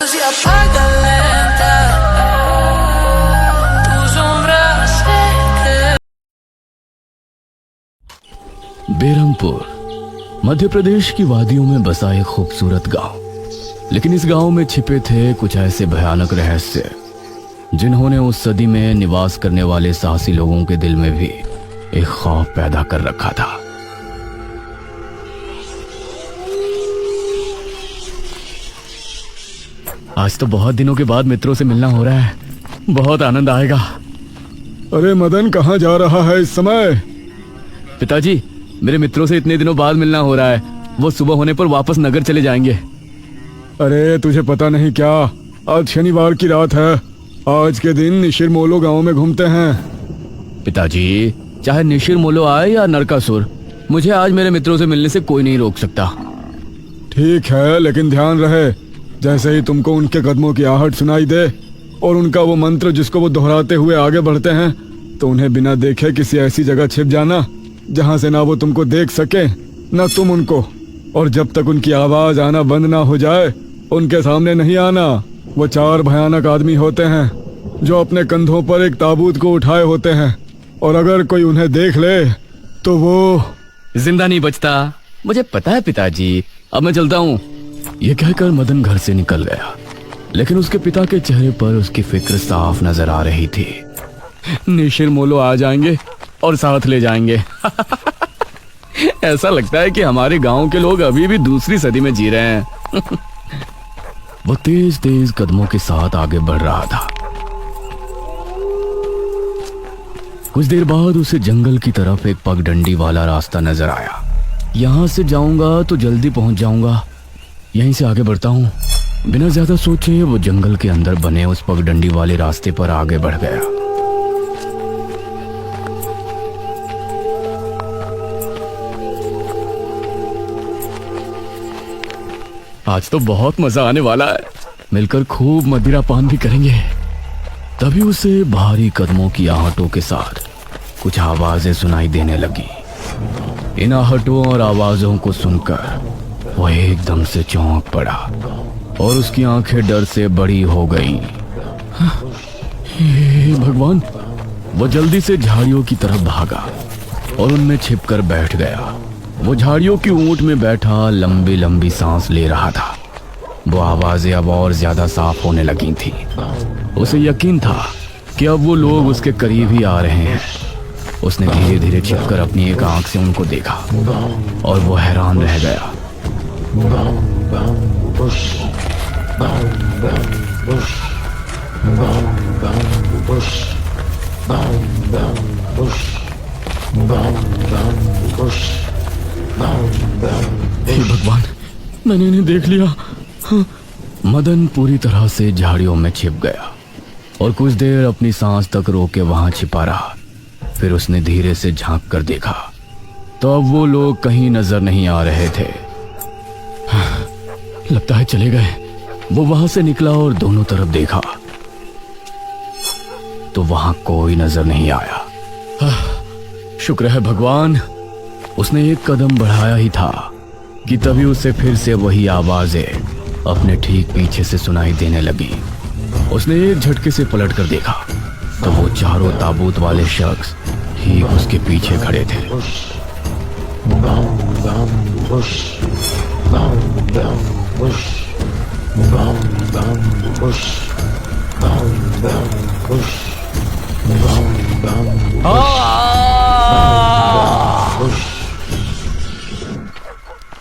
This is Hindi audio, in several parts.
Se apaga lenta, tu sombra se बेरमपुर Madhya Pradesh की वादियों में बसा एक खूबसूरत गांव। लेकिन इस गांव में छिपे थे कुछ ऐसे भयानक रहस्य जिन्होंने उस सदी में निवास करने वाले साहसी लोगों के दिल में भी एक खौफ पैदा कर रखा था। आज तो बहुत दिनों के बाद मित्रों से मिलना हो रहा है, बहुत आनंद आएगा। अरे मदन, कहाँ जा रहा है इस समय? पिताजी, मेरे मित्रों से इतने दिनों बाद मिलना हो रहा है। वो सुबह होने पर वापस नगर चले जाएंगे। अरे तुझे पता नहीं क्या, आज शनिवार की रात है। आज के दिन निशिर मोलो गांव में घूमते हैं। पिताजी, चाहे निशिर मोलो आए या नरकासुर, मुझे आज मेरे मित्रों से मिलने से कोई नहीं रोक सकता। ठीक है, लेकिन ध्यान रहे, जैसे ही तुमको उनके कदमों की आहट सुनाई दे और उनका वो मंत्र जिसको वो दोहराते हुए आगे बढ़ते हैं, तो उन्हें बिना देखे किसी ऐसी जगह छिप जाना जहां से ना वो तुमको देख सके ना तुम उनको। और जब तक उनकी आवाज आना बंद ना हो जाए, उनके सामने नहीं आना। वो 4 भयानक आदमी होते हैं जो अपने कंधों पर एक ताबूत को उठाए होते हैं, और अगर कोई उन्हें देख ले तो वो जिंदा नहीं बचता। मुझे पता है पिताजी, अब मैं चलता हूँ। ये कहकर मदन घर से निकल गया, लेकिन उसके पिता के चेहरे पर उसकी फिक्र साफ नजर आ रही थी। निशिर मोलो आ जाएंगे और साथ ले जाएंगे। ऐसा लगता है कि हमारे गांव के लोग अभी भी दूसरी सदी में जी रहे हैं। वो तेज तेज कदमों के साथ आगे बढ़ रहा था। कुछ देर बाद उसे जंगल की तरफ एक पगडंडी वाला रास्ता नजर आया। यहां से जाऊंगा तो जल्दी पहुंच जाऊंगा, यहीं से आगे बढ़ता हूँ। बिना ज्यादा सोचे वो जंगल के अंदर बने उस पगडंडी वाले रास्ते पर आगे बढ़ गया। आज तो बहुत मजा आने वाला है, मिलकर खूब मदिरा पान भी करेंगे। तभी उसे भारी कदमों की आहटों के साथ कुछ आवाजें सुनाई देने लगी। इन आहटों और आवाजों को सुनकर वो एकदम से चौंक पड़ा और उसकी आंखें डर से बड़ी हो गईं। हे भगवान! वो जल्दी से झाड़ियों की तरफ भागा और उनमें छिपकर बैठ गया। वो झाड़ियों की ऊंट में बैठा लंबी लंबी सांस ले रहा था। वो आवाजें अब और ज्यादा साफ होने लगी थी। उसे यकीन था कि अब वो लोग उसके करीब ही आ रहे हैं। उसने धीरे धीरे छिपकर अपनी एक आंख से उनको देखा और वो हैरान रह गया। हे भगवान, मैंने इन्हें देख लिया। मदन पूरी तरह से झाड़ियों में छिप गया और कुछ देर अपनी सांस तक रोके वहां छिपा रहा। फिर उसने धीरे से झांक कर देखा तो अब वो लोग कहीं नजर नहीं आ रहे थे। लगता है चले गए। वो वहां से निकला और दोनों तरफ देखा तो वहां कोई नजर नहीं आया। शुक्र है भगवान। उसने एक कदम बढ़ाया ही था कि तभी उसे फिर से वही आवाजें अपने ठीक पीछे से सुनाई देने लगी। उसने एक झटके से पलट कर देखा तो वो चारों ताबूत वाले शख्स ठीक उसके पीछे खड़े थे।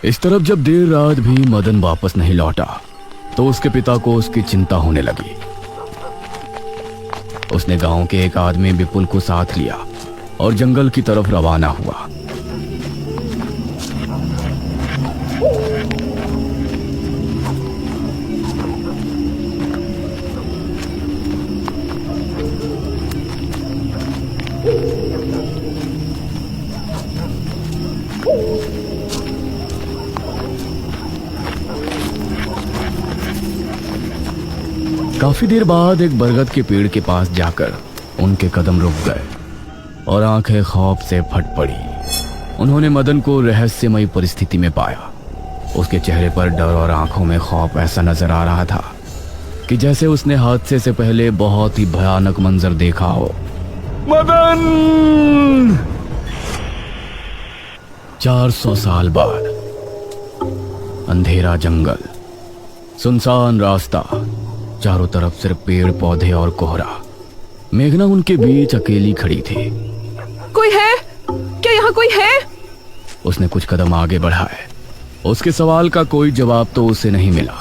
इस तरफ जब देर रात भी मदन वापस नहीं लौटा तो उसके पिता को उसकी चिंता होने लगी। उसने गांव के एक आदमी विपुल को साथ लिया और जंगल की तरफ रवाना हुआ। काफी देर बाद एक बरगद के पेड़ के पास जाकर उनके कदम रुक गए और आंखें खौफ से फट पड़ी। उन्होंने मदन को रहस्यमयी परिस्थिति में पाया। उसके चेहरे पर डर और आंखों में खौफ ऐसा नजर आ रहा था कि जैसे उसने हादसे से पहले बहुत ही भयानक मंजर देखा हो। मदन! 400 साल बाद अंधेरा जंगल, सुनसान रास्ता, चारों तरफ सिर्फ पेड़ पौधे और कोहरा। मेघना उनके बीच अकेली खड़ी थी। कोई है क्या? यहाँ कोई है? उसने कुछ कदम आगे बढ़ाए। उसके सवाल का कोई जवाब तो उसे नहीं मिला,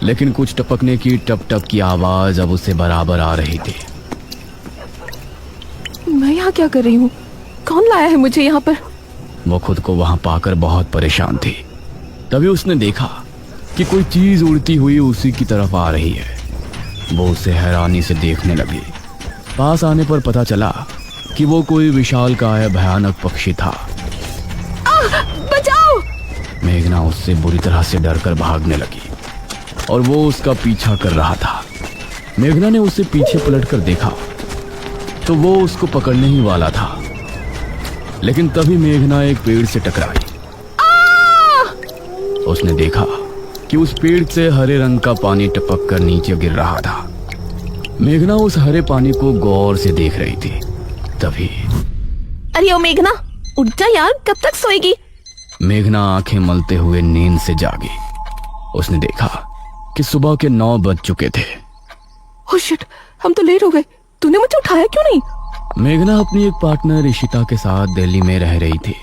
लेकिन कुछ टपकने की टप टप की आवाज अब उसे बराबर आ रही थी। मैं यहाँ क्या कर रही हूँ? कौन लाया है मुझे यहाँ पर? वो खुद को वहां पाकर बहुत परेशान थी। तभी उसने देखा कि कोई चीज उड़ती हुई उसी की तरफ आ रही है। वो उसे हैरानी से देखने लगी। पास आने पर पता चला कि वो कोई विशालकाय भयानक पक्षी था। बचाओ! मेघना उससे बुरी तरह से डरकर भागने लगी और वो उसका पीछा कर रहा था। मेघना ने उसे पीछे पलटकर देखा तो वो उसको पकड़ने ही वाला था, लेकिन तभी मेघना एक पेड़ से टकराई। उसने देखा कि उस पेड़ से हरे रंग का पानी टपक कर नीचे गिर रहा था। मेघना उस हरे पानी को गौर से देख रही थी। तभी अरे ओ मेघना, उठ जा यार, कब तक सोएगी? मेघना आंखें मलते हुए नींद से जागी। उसने देखा कि सुबह के 9 बज चुके थे। ओह शिट, हम तो लेट हो गए। तूने मुझे उठाया क्यों नहीं? मेघना अपनी एक पार्टनर इशिता के साथ दिल्ली में रह रही थी,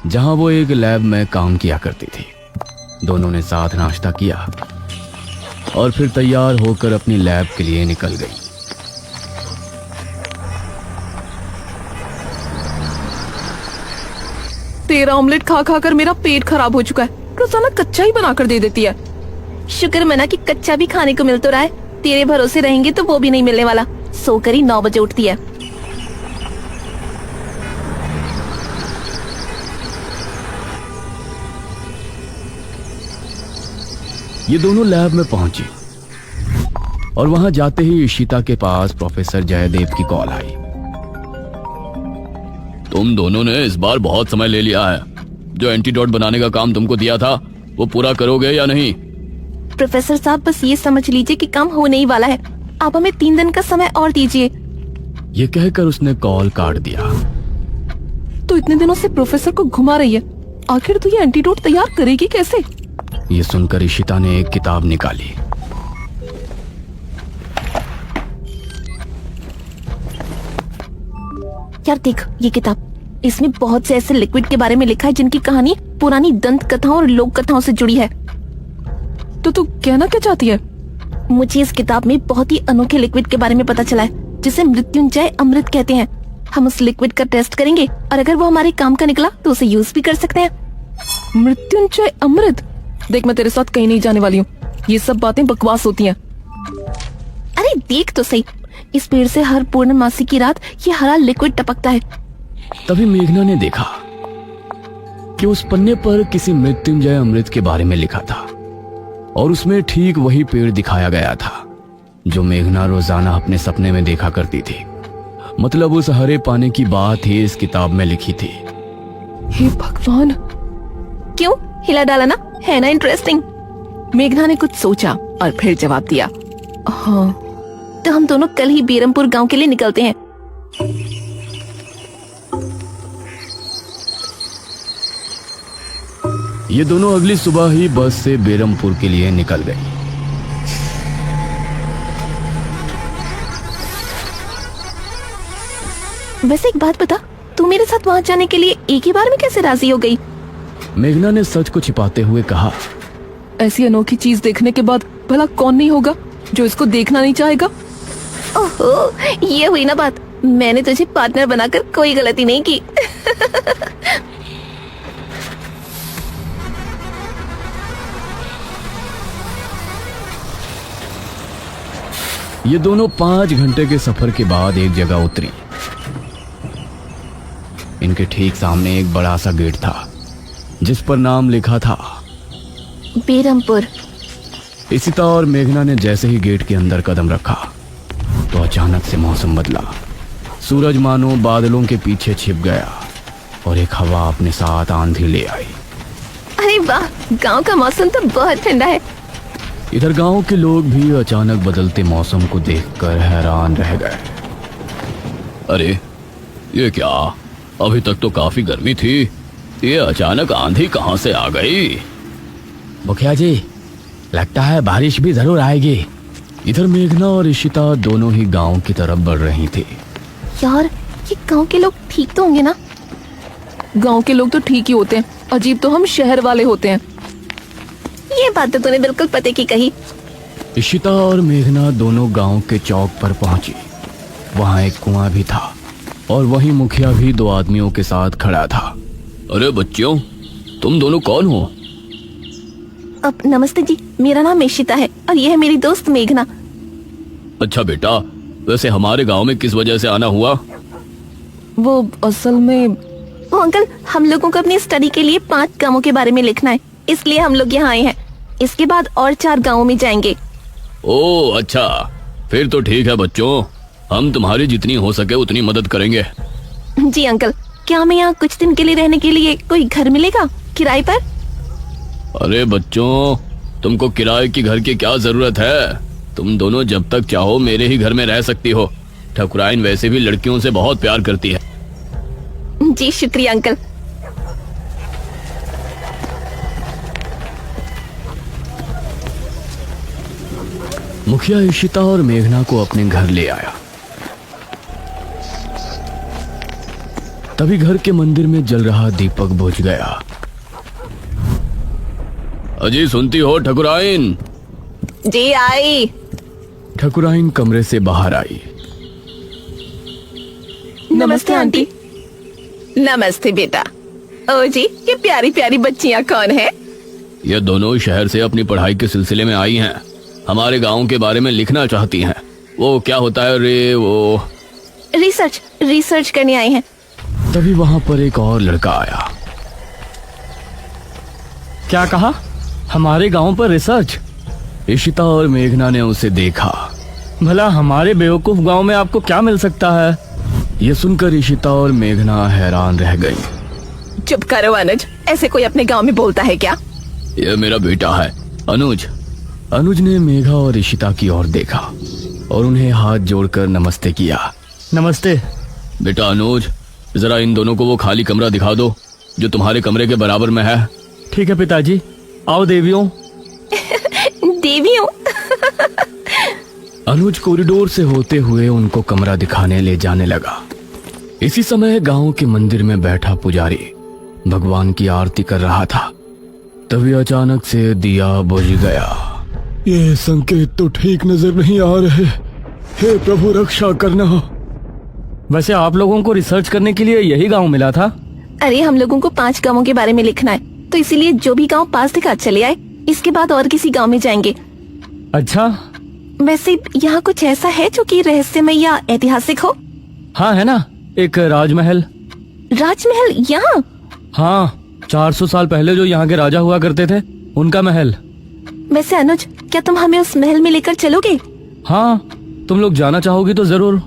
जहां वो एक लैब में काम किया करती थी। दोनों ने साथ नाश्ता किया और फिर तैयार होकर अपनी लैब के लिए निकल गई। तेरा ऑमलेट खा खा कर मेरा पेट खराब हो चुका है। रोजाना कच्चा ही बनाकर दे देती है। शुक्र मना कि कच्चा भी खाने को मिल तो रहा है। तेरे भरोसे रहेंगे तो वो भी नहीं मिलने वाला। सोकर ही 9 बजे उठती है। ये दोनों लैब में पहुंची और वहां जाते ही इशिता के पास प्रोफेसर जयदेव की कॉल आई। तुम दोनों ने इस बार बहुत समय ले लिया है। जो एंटीडोट बनाने का काम तुमको दिया था वो पूरा करोगे या नहीं? प्रोफेसर साहब, बस ये समझ लीजिए कि काम होने ही वाला है। आप हमें 3 दिन का समय और दीजिए। ये कहकर उसने कॉल काट दिया। तो इतने दिनों से प्रोफेसर को घुमा रही है, आखिर तू ये एंटीडोट तैयार करेगी कैसे? ये सुनकर इशिता ने एक किताब निकाली। यार देख ये किताब, इसमें बहुत से ऐसे लिक्विड के बारे में लिखा है जिनकी कहानी पुरानी दंत कथाओं और लोक कथाओं से जुड़ी है। तो तू कहना क्या चाहती है? मुझे इस किताब में बहुत ही अनोखे लिक्विड के बारे में पता चला है, जिसे मृत्युंजय अमृत कहते हैं। हम उस लिक्विड का टेस्ट करेंगे और अगर वो हमारे काम का निकला तो उसे यूज भी कर सकते हैं। मृत्युंजय अमृत? देख, मैं तेरे साथ कहीं नहीं जाने वाली हूँ। ये सब बातें बकवास होती हैं। अरे देख तो सही, इस पेड़ से हर पूर्णमासी की रात ये हरा लिक्विड टपकता है। तभी मेघना ने देखा कि उस पन्ने पर किसी मृत्युंजय अमृत के बारे में लिखा था और उसमें ठीक वही पेड़ दिखाया गया था जो मेघना रोजाना अपने सपने में देखा करती थी। मतलब उस हरे पानी की बात ही इस किताब में लिखी थी। हे भगवान, क्यों हिला डाला ना? है ना इंटरेस्टिंग? मेघना ने कुछ सोचा और फिर जवाब दिया, हाँ तो हम दोनों कल ही बेरमपुर गांव के लिए निकलते हैं। ये दोनों अगली सुबह ही बस से बेरमपुर के लिए निकल गई। वैसे एक बात बता, तू मेरे साथ वहां जाने के लिए एक ही बार में कैसे राजी हो गई? मेघना ने सच को छिपाते हुए कहा, ऐसी अनोखी चीज देखने के बाद भला कौन नहीं होगा जो इसको देखना नहीं चाहेगा? ओहो, ये हुई ना बात। मैंने तुझे पार्टनर बनाकर कोई गलती नहीं की। ये दोनों 5 घंटे के सफर के बाद एक जगह उतरी। इनके ठीक सामने एक बड़ा सा गेट था जिस पर नाम लिखा था बेरमपुर। इशिता और मेघना ने जैसे ही गेट के अंदर कदम रखा तो अचानक से मौसम बदला। सूरज मानो बादलों के पीछे छिप गया और एक हवा अपने साथ आंधी ले आई। अरे वाह, गांव का मौसम तो बहुत ठंडा है। इधर गांव के लोग भी अचानक बदलते मौसम को देखकर हैरान रह गए। अरे ये क्या, अभी तक तो काफी गर्मी थी, ये अचानक आंधी कहां से आ गई? मुखिया जी, लगता है बारिश भी जरूर आएगी। इधर मेघना और इशिता दोनों ही गांव की तरफ बढ़ रही थी। यार, ये गांव के लोग ठीक तो होंगे ना? गांव के लोग तो ठीक ही होते हैं, अजीब तो हम शहर वाले होते हैं। ये बात तो तूने बिल्कुल पते की कही। इशिता और मेघना दोनों गांव के चौक पर पहुंची। वहां एक कुआं भी था और वहीं मुखिया भी 2 आदमियों के साथ खड़ा था। अरे बच्चियों, तुम दोनों कौन हो? अब नमस्ते जी, मेरा नाम इशिता है और ये है मेरी दोस्त मेघना। अच्छा बेटा, वैसे हमारे गांव में किस वजह से आना हुआ? वो असल में वो अंकल, हम लोगों को अपनी स्टडी के लिए 5 गांवों के बारे में लिखना है, इसलिए हम लोग यहाँ आए हैं। इसके बाद और 4 गांवों में जाएंगे। ओह अच्छा, फिर तो ठीक है बच्चों, हम तुम्हारी जितनी हो सके उतनी मदद करेंगे। जी अंकल, क्या हमें यहाँ कुछ दिन के लिए रहने के लिए कोई घर मिलेगा किराए पर? अरे बच्चों, तुमको किराए की घर की क्या जरूरत है? तुम दोनों जब तक चाहो मेरे ही घर में रह सकती हो। ठकुराइन वैसे भी लड़कियों से बहुत प्यार करती है। जी शुक्रिया अंकल। मुखिया इशिता और मेघना को अपने घर ले आया। तभी घर के मंदिर में जल रहा दीपक बुझ गया। अजी सुनती हो ठकुराइन? जी आई। ठकुराइन कमरे से बाहर आई। नमस्ते आंटी। नमस्ते बेटा। ओ जी, ये प्यारी प्यारी बच्चियाँ कौन है? ये दोनों शहर से अपनी पढ़ाई के सिलसिले में आई हैं। हमारे गांव के बारे में लिखना चाहती हैं। वो क्या होता है रे, वो रिसर्च करने आए हैं। तभी वहां पर एक और लड़का आया। क्या कहा? हमारे गांव पर रिसर्च? इशिता और मेघना ने उसे देखा। भला हमारे बेवकूफ गांव में आपको क्या मिल सकता है? ये सुनकर इशिता और मेघना हैरान रह गई। चुप करो अनुज, ऐसे कोई अपने गांव में बोलता है क्या? ये मेरा बेटा है अनुज। अनुज ने मेघा और इशिता की ओर देखा और उन्हें हाथ जोड़कर नमस्ते किया। नमस्ते। बेटा अनुज, जरा इन दोनों को वो खाली कमरा दिखा दो जो तुम्हारे कमरे के बराबर में है। ठीक है पिताजी। आओ देवियों। देवियों? अनुज कॉरिडोर से होते हुए उनको कमरा दिखाने ले जाने लगा। इसी समय गांव के मंदिर में बैठा पुजारी भगवान की आरती कर रहा था। तभी अचानक से दिया बुझ गया। ये संकेत तो ठीक नजर नहीं आ रहे। हे प्रभु, रक्षा करना। वैसे आप लोगों को रिसर्च करने के लिए यही गांव मिला था? अरे हम लोगों को 5 गांवों के बारे में लिखना है, तो इसीलिए जो भी गांव पास दिखा चले आए। इसके बाद और किसी गांव में जाएंगे। अच्छा। वैसे यहाँ कुछ ऐसा है जो कि रहस्यमय या ऐतिहासिक हो? हाँ है ना, एक राजमहल। राजमहल यहाँ? हाँ, 400 साल पहले जो यहाँ के राजा हुआ करते थे, उनका महल। वैसे अनुज, क्या तुम हमें उस महल में लेकर चलोगे? हाँ, तुम लोग जाना चाहोगी तो जरूर।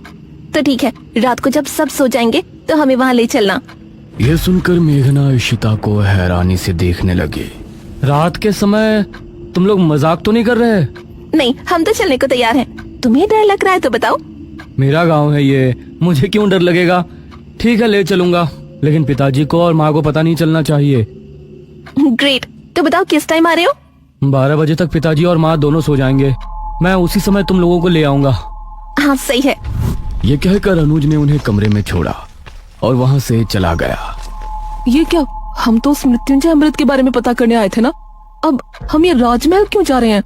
तो ठीक है, रात को जब सब सो जाएंगे तो हमें वहाँ ले चलना। यह सुनकर मेघना इशिता को हैरानी से देखने लगी। रात के समय तुम लोग मजाक तो नहीं कर रहे? नहीं, हम तो चलने को तैयार हैं। तुम्हें डर लग रहा है तो बताओ। मेरा गांव है ये, मुझे क्यों डर लगेगा? ठीक है, ले चलूंगा, लेकिन पिताजी को और माँ को पता नहीं चलना चाहिए। ग्रेट। तो बताओ किस टाइम आ रहे हो? 12 बजे तक पिताजी और माँ दोनों सो जाएंगे। मैं उसी समय तुम लोगों को ले आऊंगा। हाँ सही है। ये कहकर अनुज ने उन्हें कमरे में छोड़ा और वहां से चला गया। ये क्या, हम तो उस मृत्युंजय अमृत के बारे में पता करने आए थे ना। अब हम ये राजमहल क्यों जा रहे हैं?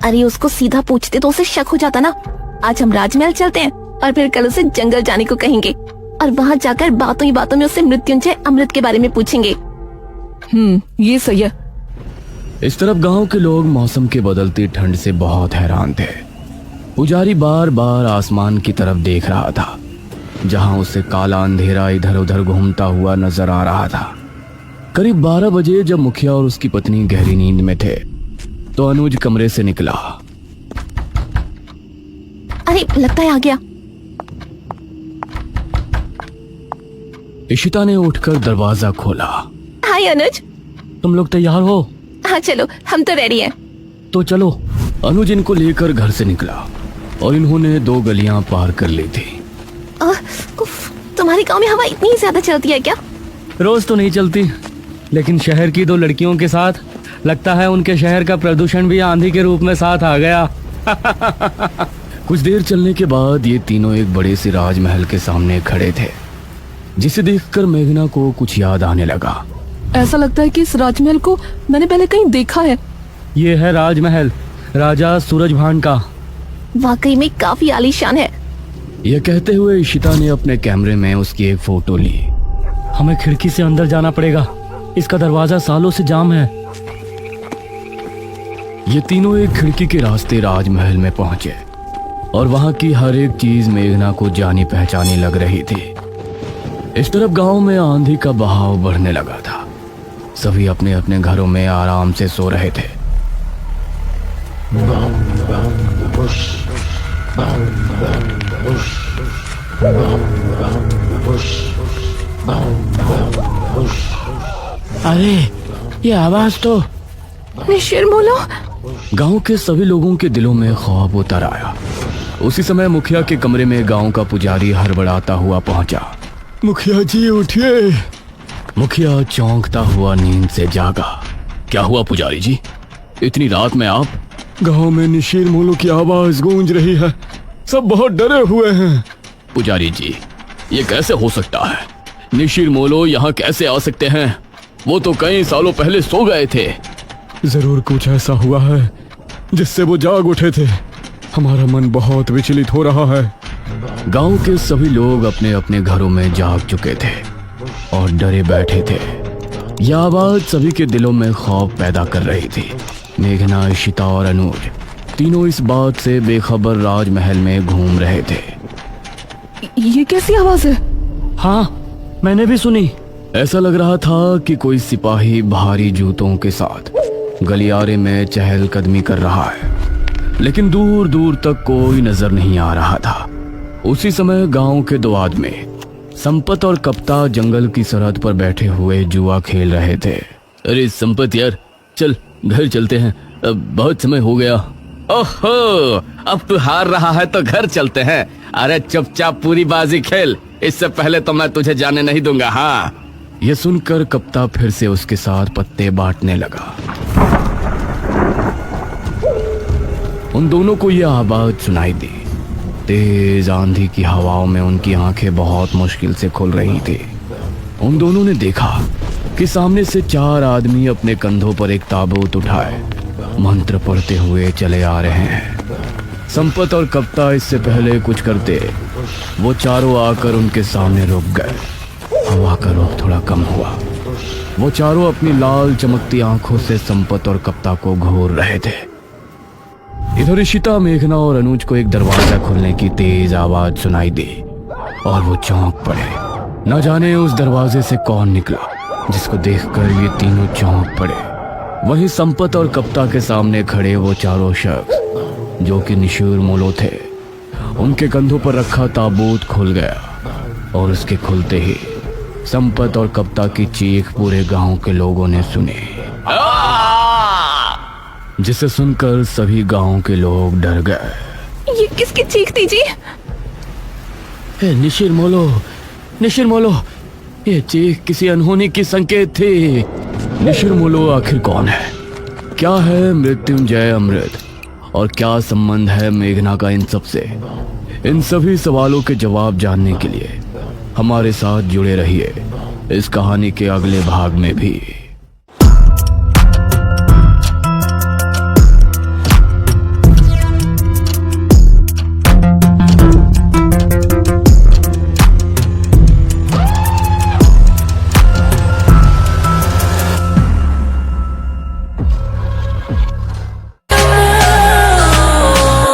अरे उसको सीधा पूछते तो उसे शक हो जाता ना। आज हम राजमहल चलते हैं और फिर कल उसे जंगल जाने को कहेंगे और वहाँ जाकर बातों ही बातों में उससे मृत्युंजय अमृत के बारे में पूछेंगे। ये सही है। इस तरफ गांव के लोग मौसम के बदलती ठंड से बहुत हैरान थे। पुजारी बार बार आसमान की तरफ देख रहा था, जहां उसे काला अंधेरा इधर उधर घूमता हुआ नजर आ रहा था। करीब 12 बजे जब मुखिया और उसकी पत्नी गहरी नींद में थे तो अनुज कमरे से निकला। अरे लगता है आ गया। इशिता ने उठकर दरवाजा खोला। हाय अनुज। तुम लोग तैयार हो? हाँ चलो, हम तो रेडी हैं। तो चलो। अनुज इनको लेकर घर से निकला और इन्होंने 2 गलियां पार कर ली थी। उफ, तुम्हारे गांव में हवा इतनी ज्यादा चलती है क्या? रोज तो नहीं चलती, लेकिन शहर की 2 लड़कियों के साथ लगता है उनके शहर का प्रदूषण भी आंधी के रूप में साथ आ गया। कुछ देर चलने के बाद ये तीनों एक बड़े से राजमहल के सामने खड़े थे, जिसे देखकर मेघना को कुछ याद आने लगा। ऐसा लगता है कि इस राजमहल को मैंने पहले कहीं देखा है। ये है राजमहल राजा सूरजभान का। वाकई में काफी आलीशान है। यह कहते हुए इशिता ने अपने कैमरे में उसकी एक फोटो ली। हमें खिड़की से अंदर जाना पड़ेगा, इसका दरवाजा सालों से जाम है। ये तीनों एक खिड़की के रास्ते राजमहल में पहुंचे और वहां की हर एक चीज मेघना को जानी पहचानी लग रही थी। इस तरफ गांव में आंधी का बहाव बढ़ने लगा था। सभी अपने अपने घरों में आराम से सो रहे थे। अरे ये आवाज तो निर्मोलो, गांव के सभी लोगों के दिलों में खौफ उतर आया। उसी समय मुखिया के कमरे में गांव का पुजारी हड़बड़ाता हुआ पहुंचा। मुखिया जी उठिए। मुखिया चौंकता हुआ नींद से जागा। क्या हुआ पुजारी जी, इतनी रात में आप? गांव में निशीर मोलो की आवाज गूंज रही है, सब बहुत डरे हुए हैं। पुजारी जी, ये कैसे हो सकता है? निशीर मोलो यहाँ कैसे आ सकते हैं? वो तो कई सालों पहले सो गए थे। जरूर कुछ ऐसा हुआ है जिससे वो जाग उठे थे। हमारा मन बहुत विचलित हो रहा है। गांव के सभी लोग अपने अपने घरों में जाग चुके थे और डरे बैठे थे। यह आवाज सभी के दिलों में खौफ पैदा कर रही थी। मेघना, इशिता और अनुज तीनों इस बात से बेखबर राजमहल में घूम रहे थे। ये कैसी आवाज है? हाँ, मैंने भी सुनी। ऐसा लग रहा था कि कोई सिपाही भारी जूतों के साथ गलियारे में चहलकदमी कर रहा है, लेकिन दूर दूर तक कोई नजर नहीं आ रहा था। उसी समय गांव के 2 आदमी संपत और कप्ता जंगल की सरहद पर बैठे हुए जुआ खेल रहे थे। अरे संपत यार, चल घर चलते हैं, अब बहुत समय हो गया। ओहो, अब तू हार रहा है तो घर चलते हैं। अरे चुपचाप पूरी बाजी खेल, इससे पहले तो मैं तुझे जाने नहीं दूंगा। हाँ। यह सुनकर कप्ता फिर से उसके साथ पत्ते बांटने लगा। उन दोनों को यह आवाज सुनाई दी। तेज आंधी की हवाओं में उनकी आंखें बहुत मुश्किल से खुल रही थी। उन दोनों ने देखा कि सामने से 4 आदमी अपने कंधों पर एक ताबूत उठाए मंत्र पढ़ते हुए चले आ रहे हैं। संपत और कप्ता इससे पहले कुछ करते, वो चारों आकर उनके सामने रुक गए। हवा का रुख थोड़ा कम हुआ। वो चारों अपनी लाल चमकती आंखों से संपत और कप्ता को घूर रहे थे। इधर इशिता, मेघना और अनुज को एक दरवाजा खुलने की तेज आवाज सुनाई दी और वो चौंक पड़े। न जाने उस दरवाजे से कौन निकला, जिसको देखकर ये तीनों चौंक पड़े। वहीं संपत और कप्ता के सामने खड़े वो चारों शख्स जो कि निशीर मोलो थे, उनके कंधों पर रखा ताबूत खुल गया और उसके खुलते ही संपत और कप्ता की चीख पूरे गांव के लोगों ने सुनी, जिसे सुनकर सभी गांव के लोग डर गए। ये किसकी चीख थी जी? निशीर मोलो, ये चीख किसी अनहोनी की संकेत थी। निशीर मोलो आखिर कौन है? क्या है मृत्युंजय अमृत? और क्या संबंध है मेघना का इन सब से? इन सभी सवालों के जवाब जानने के लिए हमारे साथ जुड़े रहिए इस कहानी के अगले भाग में भी।